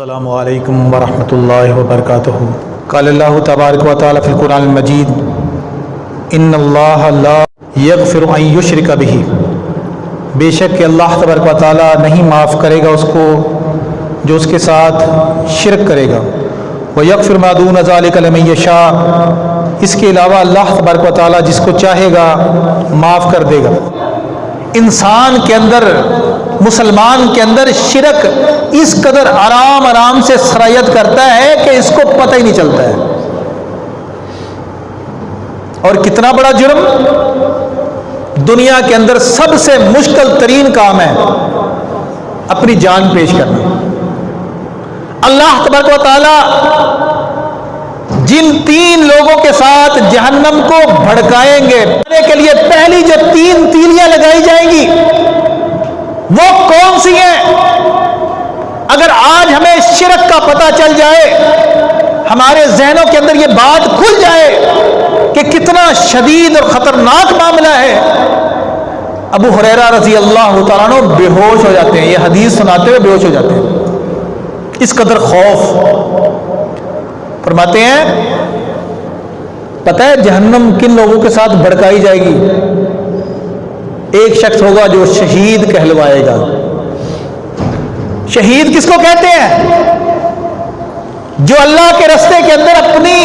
السلام علیکم ورحمۃ اللہ وبرکاتہ۔ قال اللہ تبارک و تعالی فی القرآن المجید ان اللہ لا یغفر ان یشرک بہ، بے شک کہ اللہ تبارک و تعالی نہیں معاف کرے گا اس کو جو اس کے ساتھ شرک کرے گا، ویغفر ما دون ذلک لمن یشاء، اس کے علاوہ اللہ تبارک و تعالی جس کو چاہے گا معاف کر دے گا۔ انسان کے اندر، مسلمان کے اندر شرک اس قدر آرام سے سرایت کرتا ہے کہ اس کو پتہ ہی نہیں چلتا ہے، اور کتنا بڑا جرم، دنیا کے اندر سب سے مشکل ترین کام ہے اپنی جان پیش کرنا۔ اللہ تبارک و تعالی جن 3 لوگوں کے ساتھ جہنم کو بھڑکائیں گے کے لیے پہلی جو 3 تیلیاں لگائی جائیں گی وہ کون سی ہیں؟ اگر آج ہمیں شرک کا پتہ چل جائے، ہمارے ذہنوں کے اندر یہ بات کھل جائے کہ کتنا شدید اور خطرناک معاملہ ہے، ابو ہریرہ رضی اللہ تعالیٰ عنہ بے ہوش ہو جاتے ہیں، یہ حدیث سناتے ہوئے بے ہوش ہو جاتے ہیں، اس قدر خوف۔ فرماتے ہیں پتہ ہے جہنم کن لوگوں کے ساتھ بھڑکائی جائے گی؟ ایک شخص ہوگا جو شہید کہلوائے گا۔ شہید کس کو کہتے ہیں؟ جو اللہ کے راستے کے اندر اپنی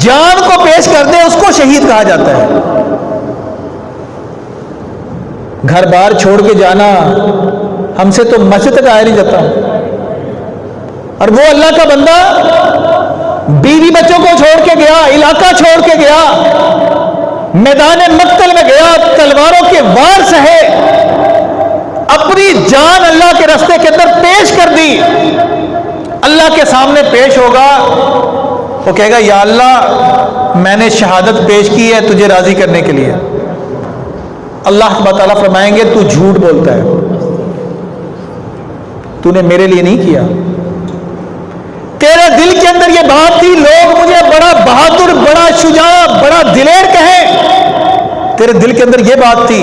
جان کو پیش کر دے، اس کو شہید کہا جاتا ہے۔ گھر بار چھوڑ کے جانا، ہم سے تو مسجد تک آیا نہیں جاتا، اور وہ اللہ کا بندہ بیوی بچوں کو چھوڑ کے گیا، علاقہ چھوڑ کے گیا، میدان مقتل میں گیا، تلواروں کے وار سہے، اپنی جان اللہ کے راستے کے اندر پیش کر دی۔ اللہ کے سامنے پیش ہوگا، وہ کہے گا یا اللہ میں نے شہادت پیش کی ہے تجھے راضی کرنے کے لیے۔ اللہ تعالیٰ فرمائیں گے تو جھوٹ بولتا ہے، تو نے میرے لیے نہیں کیا، تیرے دل کے اندر یہ بات تھی لوگ مجھے بڑا بہادر، بڑا شجاع، بڑا دلیر کہیں، تیرے دل کے اندر یہ بات تھی،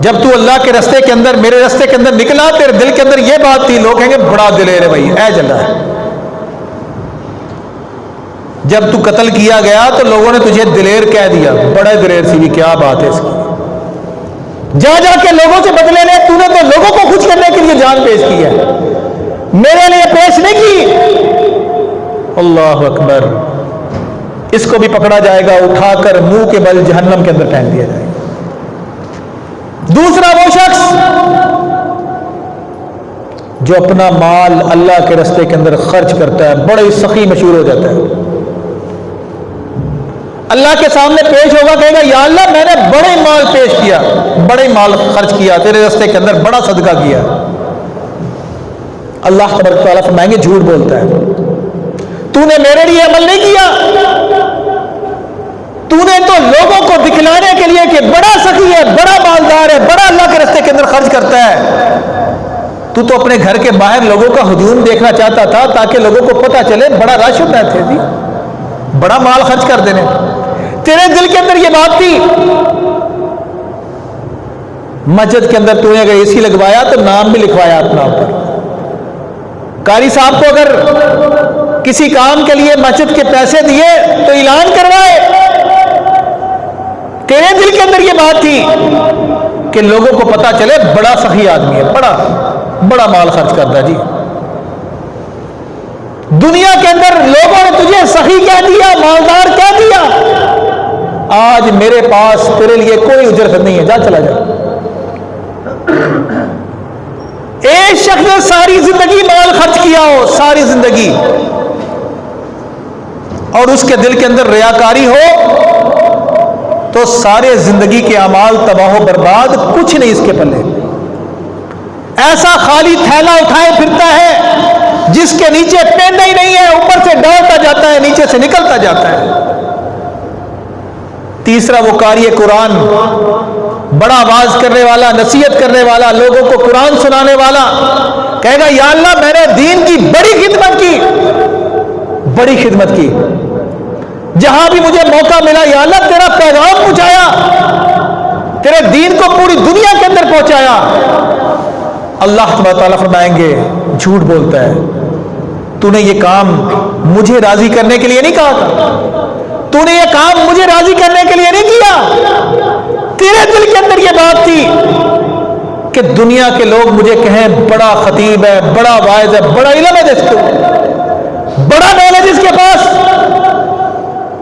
جب تو اللہ کے راستے کے اندر، میرے راستے کے اندر نکلا، تیرے دل کے اندر یہ بات تھی، لوگ کہیں گے بڑا دلیر ہے بھائی، اے جل رہا ہے۔ جب تو قتل کیا گیا تو لوگوں نے تجھے دلیر کہہ دیا، بڑا دلیر سی بھی کیا بات ہے اس کی، جا جا کے لوگوں سے بدلے لے، تو نے تو لوگوں کو خوش کرنے کے لیے جان پیش کی ہے، میرے لیے پیش نہیں کی۔ اللہ اکبر، اس کو بھی پکڑا جائے گا، اٹھا کر منہ کے بل جہنم کے اندر پھینک دیا جائے گا۔ دوسرا وہ شخص جو اپنا مال اللہ کے راستے کے اندر خرچ کرتا ہے، بڑے سخی مشہور ہو جاتا ہے، اللہ کے سامنے پیش ہوگا، کہے گا یا اللہ میں نے بڑے مال پیش کیا، بڑے مال خرچ کیا تیرے راستے کے اندر، بڑا صدقہ کیا۔ اللہ تبارک و تعالیٰ فرمائیں گے جھوٹ بولتا ہے، تو نے میرے لیے عمل نہیں کیا، تو نے تو لوگوں کو دکھلانے کے لیے کہ بڑا سخی ہے، بڑا مالدار ہے، بڑا اللہ کے راستے کے اندر خرچ کرتا ہے، تو اپنے گھر کے باہر لوگوں کا ہجوم دیکھنا چاہتا تھا تاکہ لوگوں کو پتہ چلے بڑا رش ہوتا ہے جی، بڑا مال خرچ کر دینے، تیرے دل کے اندر یہ بات تھی۔ مسجد کے اندر تو نے اگر AC لگوایا تو نام بھی لکھوایا اپنا اوپر، قاری صاحب کو اگر کسی کام کے لیے مسجد کے پیسے دیے تو اعلان کروائے، تیرے دل کے اندر یہ بات تھی کہ لوگوں کو پتہ چلے بڑا سخی آدمی ہے، بڑا مال خرچ کرتا ہے جی۔ دنیا کے اندر لوگوں نے تجھے سخی کہہ دیا، مالدار کہہ دیا، آج میرے پاس تیرے لیے کوئی اجرت نہیں ہے، جا چلا جا۔ ایک شخص نے ساری زندگی مال خرچ کیا ہو، ساری زندگی، اور اس کے دل کے اندر ریاکاری ہو تو سارے زندگی کے اعمال تباہ و برباد، کچھ نہیں اس کے پلے، ایسا خالی تھیلا اٹھائے پھرتا ہے جس کے نیچے پینڈا ہی نہیں ہے، اوپر سے ڈالتا جاتا ہے، نیچے سے نکلتا جاتا ہے۔ تیسرا وہ قاری قرآن، بڑا آواز کرنے والا، نصیحت کرنے والا، لوگوں کو قرآن سنانے والا، کہے گا یا اللہ میں نے دین کی بڑی خدمت کی، بڑی خدمت کی، جہاں بھی مجھے موقع ملا یا اللہ تیرا پیغام پہنچایا، تیرے دین کو پوری دنیا کے اندر پہنچایا۔ اللہ تبارک تعالیٰ فرمائیں گے جھوٹ بولتا ہے، تو نے یہ کام مجھے راضی کرنے کے لیے نہیں کہا تھا، تو نے یہ کام مجھے راضی کرنے کے لیے نہیں کیا، تیرے دل کے اندر یہ بات تھی کہ دنیا کے لوگ مجھے کہیں بڑا خطیب ہے، بڑا واعظ ہے، بڑا علم ہے جس کو، بڑا نالج اس کے پاس،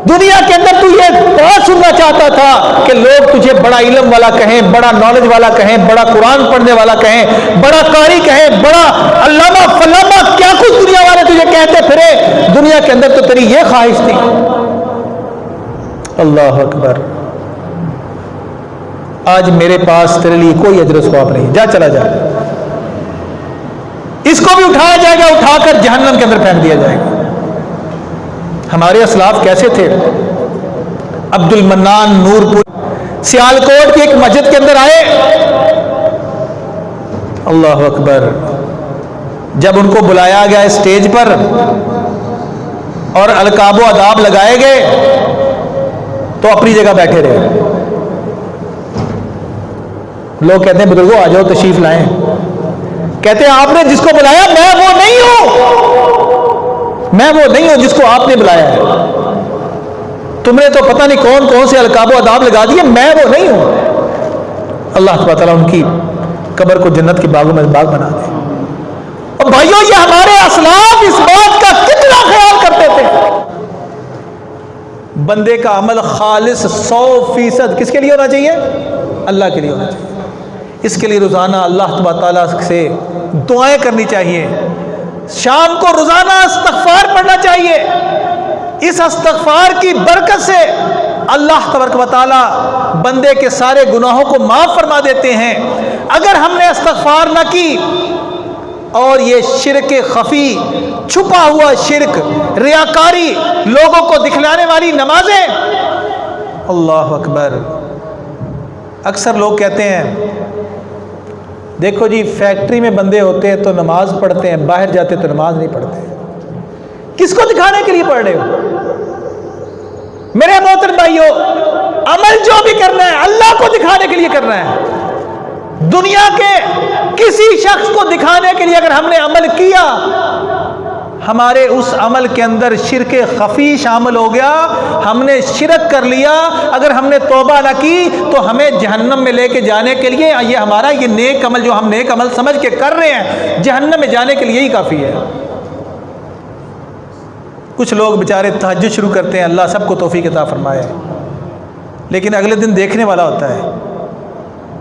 دنیا کے اندر تو یہ بات سننا چاہتا تھا کہ لوگ تجھے بڑا علم والا کہیں، بڑا نالج والا کہیں، بڑا قرآن پڑھنے والا کہیں، بڑا قاری کہیں، بڑا علامہ فلامہ، کیا کچھ دنیا والے تجھے کہتے پھرے، دنیا کے اندر تو تیری یہ خواہش تھی۔ اللہ اکبر، آج میرے پاس تیرے لیے کوئی اجر و ثواب نہیں، جا چلا جا، اس کو بھی اٹھایا جائے گا، اٹھا کر جہنم کے اندر پھینک دیا جائے گا۔ ہمارے اسلاف کیسے تھے؟ عبد المنان نور پور سیالکوٹ کی ایک مسجد کے اندر آئے، اللہ اکبر، جب ان کو بلایا گیا اسٹیج پر اور القاب و آداب لگائے گئے تو اپنی جگہ بیٹھے رہے۔ لوگ کہتے ہیں بزرگوں آ جاؤ تشریف لائیں، کہتے ہیں آپ نے جس کو بلایا میں وہ نہیں ہوں، میں وہ نہیں ہوں جس کو آپ نے بلایا ہے، تم نے تو پتہ نہیں کون کون سے القاب و آداب لگا دیے، میں وہ نہیں ہوں۔ اللہ تعالیٰ ان کی قبر کو جنت کے باغوں میں باغ بنا دے۔ اور بھائیوں، یہ ہمارے اسلاف اس بات کا کتنا خیال کرتے تھے۔ بندے کا عمل خالص 100% کس کے لیے ہونا چاہیے؟ اللہ کے لیے ہونا چاہیے۔ اس کے لیے روزانہ اللہ تبارک تعالیٰ سے دعائیں کرنی چاہیے، شام کو روزانہ استغفار پڑھنا چاہیے۔ اس استغفار کی برکت سے اللہ تبارک و تعالیٰ بندے کے سارے گناہوں کو معاف فرما دیتے ہیں۔ اگر ہم نے استغفار نہ کی اور یہ شرک خفی، چھپا ہوا شرک، ریاکاری، لوگوں کو دکھلانے والی نمازیں، اللہ اکبر، اکثر لوگ کہتے ہیں دیکھو جی فیکٹری میں بندے ہوتے ہیں تو نماز پڑھتے ہیں، باہر جاتے تو نماز نہیں پڑھتے۔ کس کو دکھانے کے لیے پڑھ رہے ہو؟ میرے محترم بھائیو، عمل جو بھی کرنا ہے اللہ کو دکھانے کے لیے کرنا ہے۔ دنیا کے کسی شخص کو دکھانے کے لیے اگر ہم نے عمل کیا، ہمارے اس عمل کے اندر شرک خفی شامل ہو گیا، ہم نے شرک کر لیا، اگر ہم نے توبہ نہ کی تو ہمیں جہنم میں لے کے جانے کے لیے یہ ہمارا یہ نیک عمل جو ہم نیک عمل سمجھ کے کر رہے ہیں، جہنم میں جانے کے لیے ہی کافی ہے۔ کچھ لوگ بیچارے تہجد شروع کرتے ہیں، اللہ سب کو توفیق عطا فرمائے، لیکن اگلے دن دیکھنے والا ہوتا ہے۔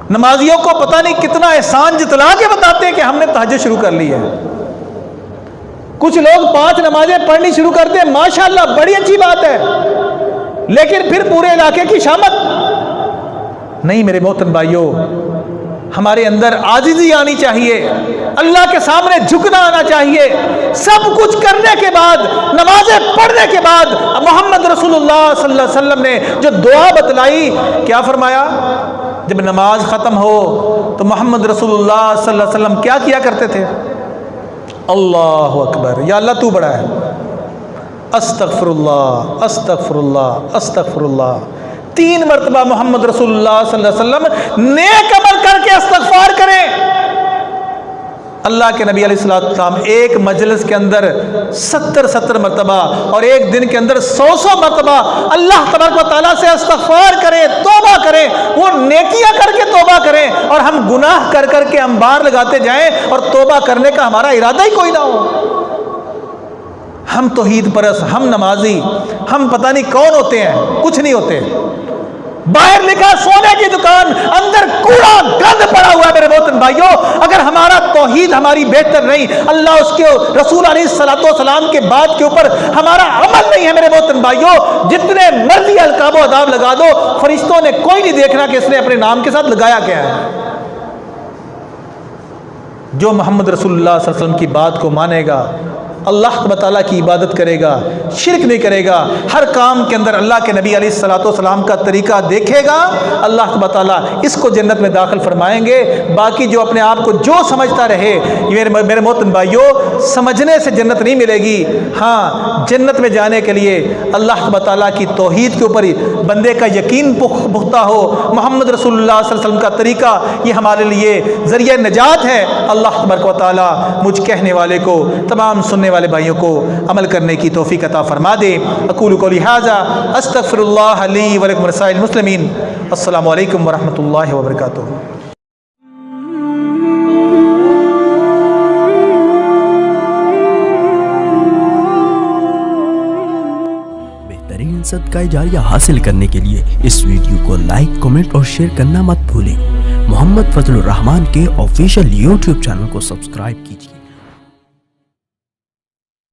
نمازیوں کو پتہ نہیں کتنا احسان جتلا کے بتاتے ہیں کہ ہم نے تہجد شروع کر لی ہے۔ کچھ لوگ 5 نمازیں پڑھنی شروع کرتے ہیں، ماشاءاللہ بڑی اچھی بات ہے، لیکن پھر پورے علاقے کی شامت نہیں۔ میرے محترم بھائیوں، ہمارے اندر عاجزی آنی چاہیے، اللہ کے سامنے جھکنا آنا چاہیے۔ سب کچھ کرنے کے بعد، نمازیں پڑھنے کے بعد، محمد رسول اللہ صلی اللہ علیہ وسلم نے جو دعا بتلائی، کیا فرمایا؟ جب نماز ختم ہو تو محمد رسول اللہ صلی اللہ علیہ وسلم کیا کیا کرتے تھے؟ اللہ اکبر، یا اللہ تو بڑا ہے، استغفر اللہ استغفر اللہ استغفر اللہ، 3 مرتبہ محمد رسول اللہ صلی اللہ علیہ وسلم نیک عمل کر کے استغفار کریں۔ اللہ کے نبی علیہ السلام ایک مجلس کے اندر 70 مرتبہ اور ایک دن کے اندر 100 مرتبہ اللہ تبارک و تعالیٰ سے استغفار کریں، توبہ کریں، وہ نیکیاں کر کے توبہ کریں، اور ہم گناہ کر کر کے انبار لگاتے جائیں اور توبہ کرنے کا ہمارا ارادہ ہی کوئی نہ ہو۔ ہم توحید پرست، ہم نمازی، ہم پتہ نہیں کون ہوتے ہیں، کچھ نہیں ہوتے۔ باہر لکھا سونے کی دکان، اندر کوڑا گند پڑا ہوا ہے۔ میرے محترم بھائیوں، اگر ہمارا توحید ہماری بہتر نہیں، اللہ اس کے رسول علیہ السلام کے بات کے اوپر ہمارا عمل نہیں ہے، میرے محترم بھائیوں، جتنے مرضی القاب و آداب لگا دو، فرشتوں نے کوئی نہیں دیکھنا کہ اس نے اپنے نام کے ساتھ لگایا کیا ہے۔ جو محمد رسول اللہ صلی اللہ علیہ وسلم کی بات کو مانے گا، اللہ تبارک تعالیٰ کی عبادت کرے گا، شرک نہیں کرے گا، ہر کام کے اندر اللہ کے نبی علیہ السلام کا طریقہ دیکھے گا، اللہ تبارک تعالیٰ اس کو جنت میں داخل فرمائیں گے۔ باقی جو اپنے آپ کو جو سمجھتا رہے، میرے محترم بھائیوں، سمجھنے سے جنت نہیں ملے گی۔ ہاں، جنت میں جانے کے لیے اللہ تبارک تعالیٰ کی توحید کے اوپر بندے کا یقین پختہ ہو، محمد رسول اللہ صلی اللہ علیہ وسلم کا طریقہ یہ ہمارے لیے ذریعہ نجات ہے۔ اللہ تبارک و تعالیٰ مجھ کہنے والے کو، تمام سننے والے بھائیوں کو عمل کرنے کی توفیق عطا فرما دے۔ اقول قولی ھذا استغفر اللہ لی ولکم ولسائر المسلمین۔ السلام علیکم ورحمۃ اللہ وبرکاتہ۔ بہترین صدقہ جاریہ حاصل کرنے کے لیے اس ویڈیو کو لائک، کمنٹ اور شیئر کرنا مت بھولیں۔ محمد فضل الرحمان کے آفیشیل یوٹیوب چینل کو سبسکرائب کیجیے۔